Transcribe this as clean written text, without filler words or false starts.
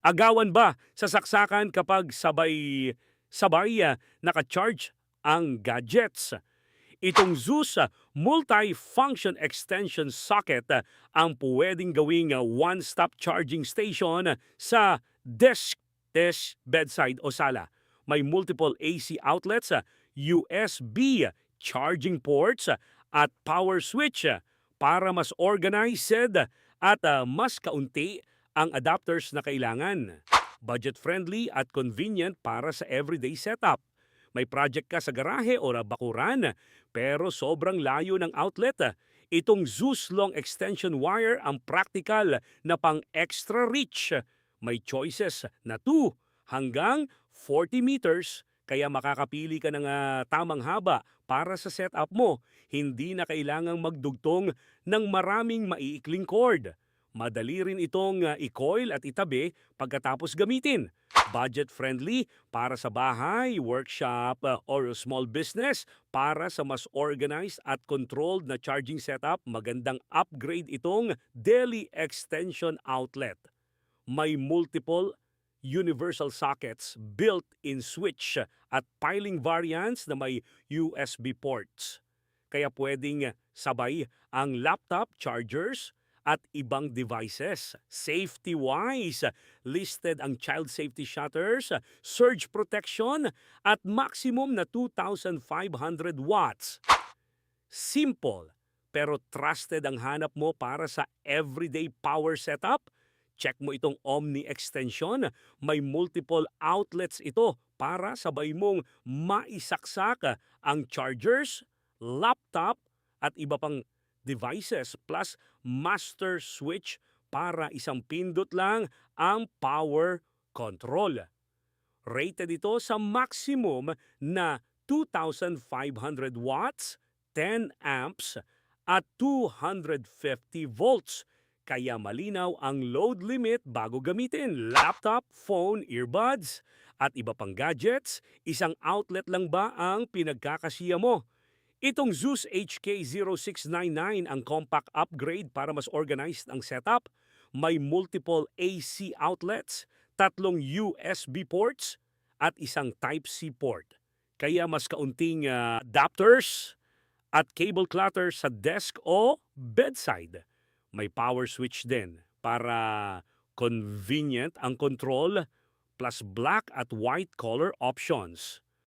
Agawan ba sa saksakan kapag sabay naka-charge ang gadgets? Itong Zeus multi-function extension socket ang puwedeng gawing one-stop charging station sa desk, bedside o sala. May multiple AC outlets, USB charging ports at power switch para mas organized at mas kaunti ang adapters na kailangan. Budget-friendly at convenient para sa everyday setup. May project ka sa garahe o bakuran, pero sobrang layo ng outlet. Itong Zeus Long Extension Wire ang practical na pang extra reach. May choices na 2 hanggang 40 meters, kaya makakapili ka ng tamang haba para sa setup mo. Hindi na kailangang magdugtong ng maraming maiikling cord. Madali rin itong i-coil at itabi pagkatapos gamitin. Budget-friendly para sa bahay, workshop, or small business. Para sa mas organized at controlled na charging setup, magandang upgrade itong Daily Extension Outlet. May multiple universal sockets, built-in switch at piling variants na may USB ports. Kaya pwedeng sabay ang laptop chargers at ibang devices. Safety-wise, listed ang child safety shutters, surge protection at maximum na 2,500 watts. Simple pero trusted ang hanap mo para sa everyday power setup. Check mo itong Omni Extension. May multiple outlets ito para sabay mong maisaksak ang chargers, laptop at iba pang devices plus master switch para isang pindot lang ang power control. Rated ito sa maximum na 2,500 watts, 10 amps at 250 volts. Kaya malinaw ang load limit bago gamitin. Laptop, phone, earbuds at iba pang gadgets, isang outlet lang ba ang pinagkakasiya mo? Itong Zeus HK0699 ang compact upgrade para mas organized ang setup. May multiple AC outlets, 3 USB ports, at isang Type-C port. Kaya mas kaunting adapters at cable clutter sa desk o bedside. May power switch din para convenient ang control plus black at white color options.